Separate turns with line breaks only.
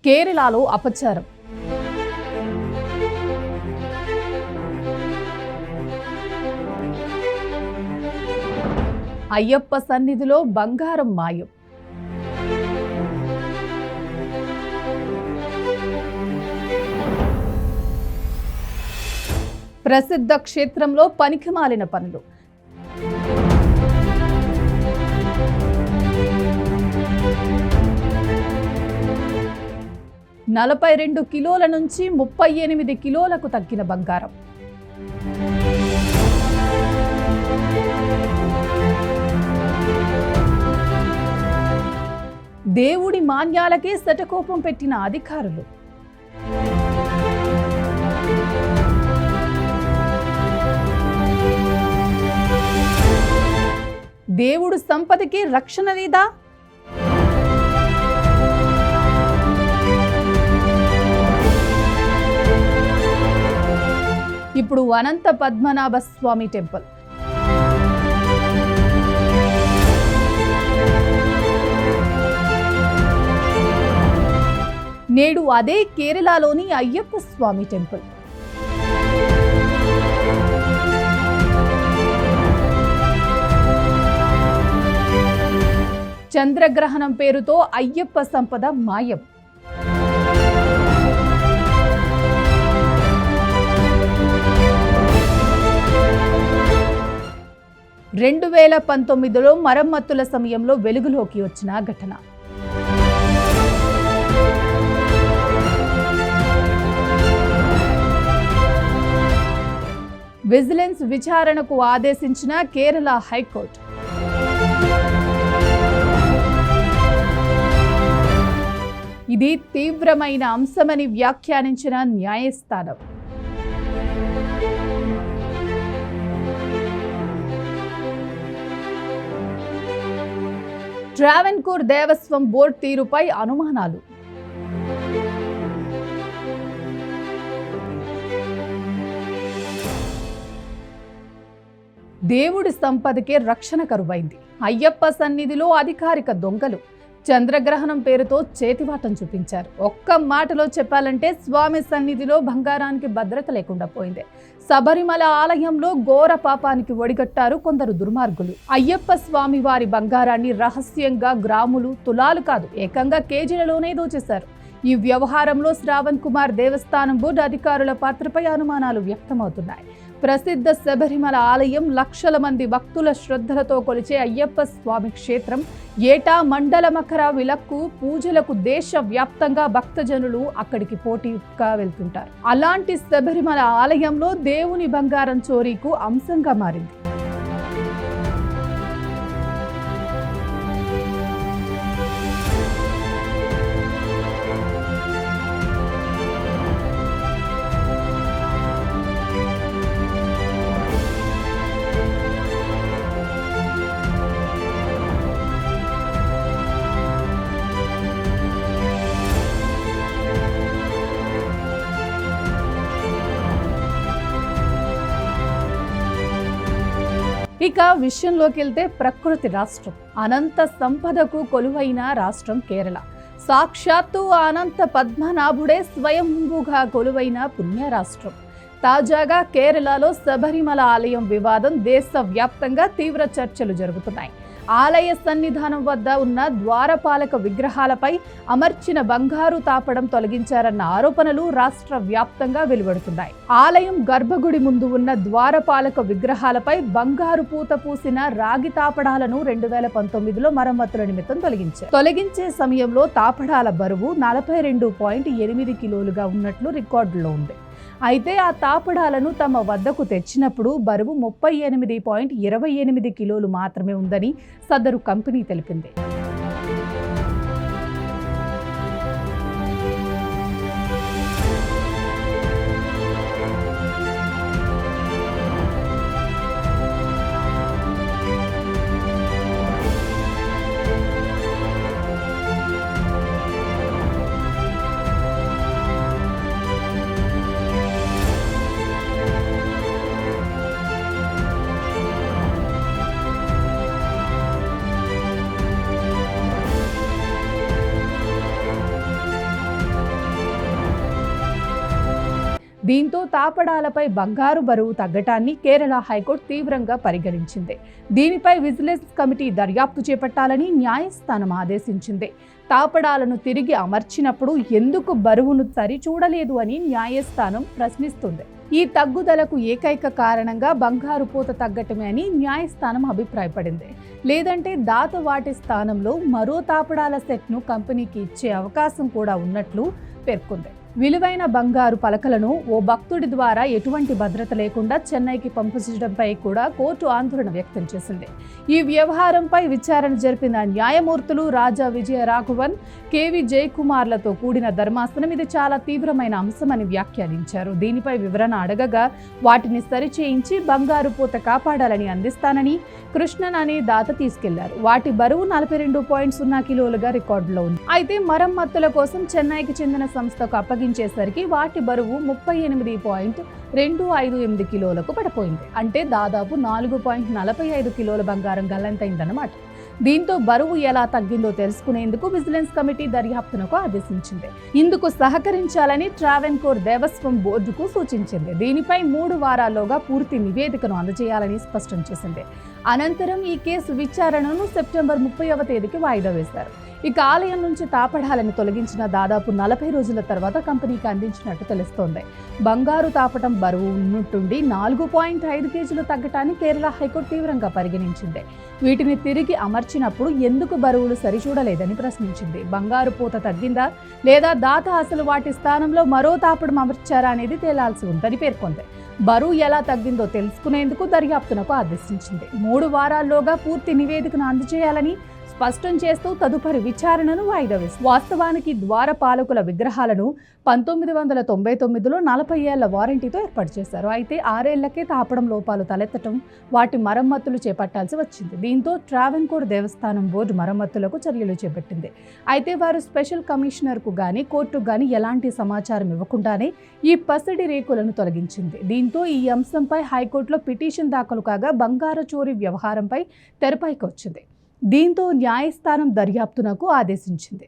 కేరళలో అపచారం. అయ్యప్ప సన్నిధిలో బంగారం మాయం. ప్రసిద్ధ క్షేత్రంలో పనికిమాలిన పనులు. నలభై 42 కిలోల నుంచి 38 కిలోలకు తగ్గిన బంగారం. దేవుడి మాన్యాలకే శటకోపం పెట్టిన అధికారులు. దేవుడు సంపదకి రక్షణ లేదా? ఇప్పుడు అనంత పద్మనాభ స్వామి టెంపుల్. నేడు అదే కేరళలోని అయ్యప్ప స్వామి టెంపుల్. చంద్రగ్రహణం పేరుతో అయ్యప్ప సంపద మాయం. రెండు 2019లో మరమ్మతుల సమయంలో వెలుగులోకి వచ్చిన ఘటన. విజిలెన్స్ విచారణకు ఆదేశించిన కేరళ హైకోర్టు. ఇది తీవ్రమైన అంశమని వ్యాఖ్యానించిన న్యాయస్థానం. ట్రావెన్కోర్ దేవస్వం బోర్డు తీరుపై అనుమానాలు. దేవుడి సంపదకే రక్షణ కరువైంది. అయ్యప్ప సన్నిధిలో అధికారిక దొంగలు చంద్రగ్రహణం పేరుతో చేతివాటం చూపించారు. ఒక్క మాటలో చెప్పాలంటే స్వామి సన్నిధిలో బంగారానికి భద్రత లేకుండా పోయింది. శబరిమల ఆలయంలో ఘోర పాపానికి ఒడిగట్టారు కొందరు దుర్మార్గులు. అయ్యప్ప స్వామి వారి బంగారాన్ని రహస్యంగా గ్రాములు, తులాలు కాదు, ఏకంగా కేజీలలోనే దోచేశారు. ఈ వ్యవహారంలో శ్రావణ్ కుమార్ దేవస్థానం బోర్డు అధికారుల పాత్రపై అనుమానాలు వ్యక్తమవుతున్నాయి. ప్రసిద్ధ శబరిమల ఆలయం లక్షల మంది భక్తుల శ్రద్ధలతో కొలిచే అయ్యప్ప స్వామి క్షేత్రం. ఏటా మండల మకర విలక్కు పూజలకు దేశవ్యాప్తంగా భక్తజనులు అక్కడికి పోటీగా వెళ్తుంటారు. అలాంటి శబరిమల ఆలయంలో దేవుని బంగారం చోరీకు అంశంగా మారింది. ఇక విషయంలోకి వెళ్తే ప్రకృతి రాష్ట్రం, అనంత సంపదకు కొలువైన రాష్ట్రం కేరళ. సాక్షాత్తు అనంత పద్మనాభుడే స్వయంభూగా కొలువైన పుణ్య రాష్ట్రం. తాజాగా కేరళలో శబరిమల ఆలయం వివాదం దేశవ్యాప్తంగా తీవ్ర చర్చలు జరుగుతున్నాయి. ఆలయ సన్నిధానం వద్ద ఉన్న ద్వారపాలక విగ్రహాలపై అమర్చిన బంగారు తాపడం తొలగించారన్న ఆరోపణలు రాష్ట్ర వ్యాప్తంగా వెలువడుతున్నాయి. ఆలయం గర్భగుడి ముందు ఉన్న ద్వారపాలక విగ్రహాలపై బంగారు పూత పూసిన రాగి తాపడాలను 2019లో మరమ్మతుల నిమిత్తం తొలగించే సమయంలో తాపడాల బరువు 42.8 కిలోలుగా ఉన్నట్లు రికార్డులో ఉంది. అయితే ఆ తాపడాలను తమ వద్దకు తెచ్చినప్పుడు బరువు 38.28 కిలోలు మాత్రమే ఉందని సదరు కంపెనీ తెలిపింది. దీంతో తాపడాలపై బంగారు బరువు తగ్గటాన్ని కేరళ హైకోర్టు తీవ్రంగా పరిగణించింది. దీనిపై విజిలెన్స్ కమిటీ దర్యాప్తు చేపట్టాలని న్యాయస్థానం ఆదేశించింది. తాపడాలను తిరిగి అమర్చినప్పుడు ఎందుకు బరువును సరిచూడలేదు అని న్యాయస్థానం ప్రశ్నిస్తుంది. ఈ తగ్గుదలకు ఏకైక కారణంగా బంగారు పూత తగ్గటమే అని న్యాయస్థానం అభిప్రాయపడింది. లేదంటే దాత వాటి స్థానంలో మరో తాపడాల సెట్ను కంపెనీకి ఇచ్చే అవకాశం కూడా ఉన్నట్లు పేర్కొంది. విలువైన బంగారు పలకలను ఓ భక్తుడి ద్వారా ఎటువంటి భద్రత లేకుండా చెన్నైకి పంపించడంపై కూడా కోర్టు ఆందోళన వ్యక్తం చేసింది. ఈ వ్యవహారంపై విచారణ జరిపిన న్యాయమూర్తులు రాజా విజయ రాఘవన్, కేవి జయకుమార్లతో కూడిన ధర్మాసనం ఇది చాలా తీవ్రమైన అంశమని వ్యాఖ్యానించారు. దీనిపై వివరణ అడగగా వాటిని సరిచేయించి బంగారు పూత కాపాడాలని అందిస్తానని కృష్ణన్ అనే దాత తీసుకెళ్లారు. వాటి బరువు 42.0 కిలోలుగా రికార్డులో ఉంది. అయితే మరమ్మతుల కోసం చెన్నైకి చెందిన సంస్థకు అప్పగించేసరికి వాటి బరువు 38.258 కిలోలకు పడిపోయింది. అంటే దాదాపు 4.45 కిలోల బంగారం గల్లంతైందన్నమాట. దీంతో బరువు ఎలా తగ్గిందో తెలుసుకునేందుకు విజిలెన్స్ కమిటీ దర్యాప్తునకు ఆదేశించింది. ఇందుకు సహకరించాలని ట్రావెన్కోర్ దేవస్వం బోర్డుకు సూచించింది. దీనిపై 3 వారాల్లోగా పూర్తి నివేదికను అందజేయాలని స్పష్టం చేసింది. అనంతరం ఈ కేసు విచారణను సెప్టెంబర్ 30వ తేదీకి వాయిదా వేశారు. ఇక ఆలయం నుంచి తాపడాలను తొలగించిన దాదాపు 40 రోజుల తర్వాత కంపెనీకి అందించినట్టు తెలుస్తోంది. బంగారు తాపటం బరువు ఉన్నట్టుండి 4.5 కేజీలు తగ్గటాన్ని కేరళ హైకోర్టు తీవ్రంగా పరిగణించింది. వీటిని తిరిగి అమర్చినప్పుడు ఎందుకు బరువులు సరిచూడలేదని ప్రశ్నించింది. బంగారు పూత తగ్గిందా లేదా దాత అసలు వాటి స్థానంలో మరో తాపడం అమర్చారా అనేది తేలాల్సి ఉందని పేర్కొంది. బరువు ఎలా తగ్గిందో తెలుసుకునేందుకు దర్యాప్తునకు ఆదేశించింది. 3 వారాల్లోగా పూర్తి నివేదికను అందజేయాలని స్పష్టం చేస్తూ తదుపరి విచారణను వాయిదా వేసింది. వాస్తవానికి ద్వారపాలకుల విగ్రహాలను 1999లో 40 ఏళ్ల వారంటీతో ఏర్పాటు చేశారు. అయితే 6 ఏళ్లకే తాపడం లోపాలు తలెత్తడం, వాటి మరమ్మతులు చేపట్టాల్సి వచ్చింది. దీంతో ట్రావెన్కోర్ దేవస్థానం బోర్డు మరమ్మతులకు చర్యలు చేపట్టింది. అయితే వారు స్పెషల్ కమిషనర్కు గానీ కోర్టుకు గానీ ఎలాంటి సమాచారం ఇవ్వకుండానే ఈ పసిడి రేకులను తొలగించింది. దీంతో ఈ అంశంపై హైకోర్టులో పిటిషన్ దాఖలు కాగా బంగారు చోరీ వ్యవహారంపై తెరపైకి వచ్చింది. దీంతో న్యాయస్థానం దర్యాప్తునకు ఆదేశించింది.